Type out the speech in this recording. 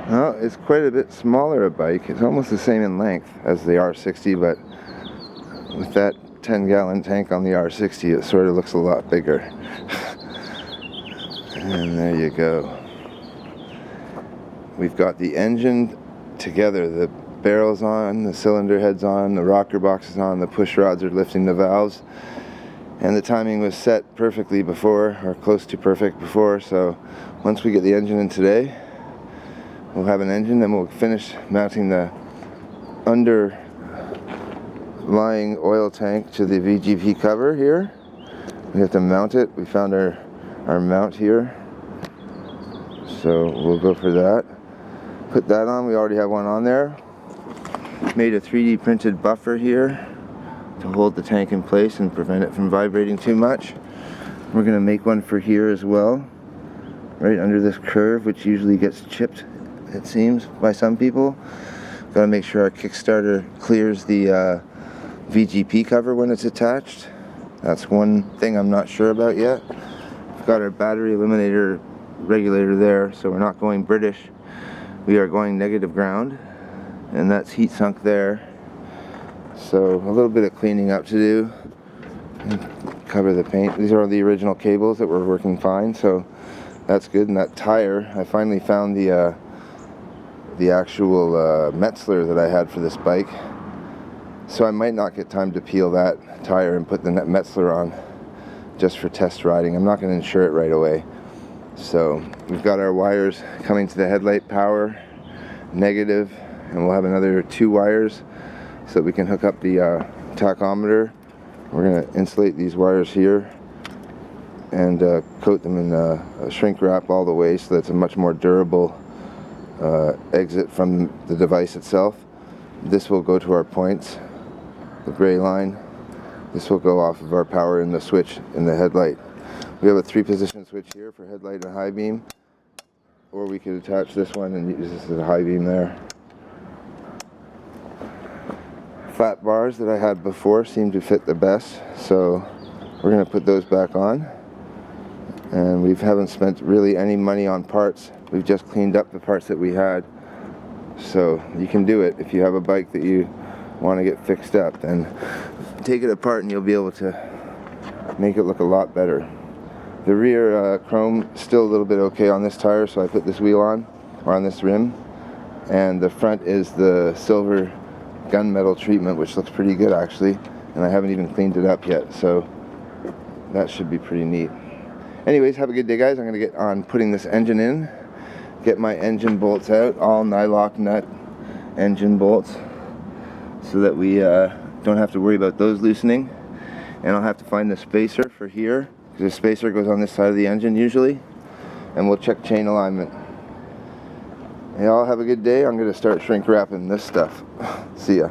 Well, it's quite a bit smaller a bike. It's almost the same in length as the R60, but with that 10-gallon tank on the R60, it sort of looks a lot bigger. And there you go. We've got the engine together. The barrel's on, the cylinder head's on, the rocker box is on, the push rods are lifting the valves. And the timing was set perfectly before, or close to perfect before, so once we get the engine in today, we'll have an engine, then we'll finish mounting the underlying oil tank to the VGP cover here. We have to mount it. We found our mount here, so we'll go for that. Put that on. We already have one on there. Made a 3D printed buffer here to hold the tank in place and prevent it from vibrating too much. We're going to make one for here as well, right under this curve, which usually gets chipped, it seems, by some people. Got to make sure our Kickstarter clears the VGP cover when it's attached. That's one thing I'm not sure about yet. We've got our battery eliminator regulator there, so we're not going British. We are going negative ground, and that's heat sunk there. So a little bit of cleaning up to do. Cover the paint. These are the original cables that were working fine, so that's good. And that tire, I finally found the actual Metzler that I had for this bike. So I might not get time to peel that tire and put the Metzler on just for test riding. I'm not going to insure it right away. So we've got our wires coming to the headlight power, negative, and we'll have another 2 wires so that we can hook up the tachometer. We're going to insulate these wires here and coat them in a shrink wrap all the way so that's a much more durable exit from the device itself. This will go to our points, the gray line. This will go off of our power in the switch in the headlight. We have a 3-position switch here for headlight and high beam, or we could attach this one and use this as a high beam there. Flat bars that I had before seem to fit the best, so we're going to put those back on. And we haven't spent really any money on parts. We've just cleaned up the parts that we had. So you can do it if you have a bike that you want to get fixed up, then take it apart and you'll be able to make it look a lot better. The rear chrome still a little bit okay on this tire, so I put this wheel on, or on this rim. And the front is the silver gunmetal treatment, which looks pretty good actually, and I haven't even cleaned it up yet, so that should be pretty neat. Anyways, have a good day, guys. I'm going to get on putting this engine in, get my engine bolts out, all nylock nut engine bolts, so that we don't have to worry about those loosening. And I'll have to find the spacer for here, because the spacer goes on this side of the engine usually, and we'll check chain alignment. Y'all have a good day. I'm going to start shrink wrapping this stuff. See ya.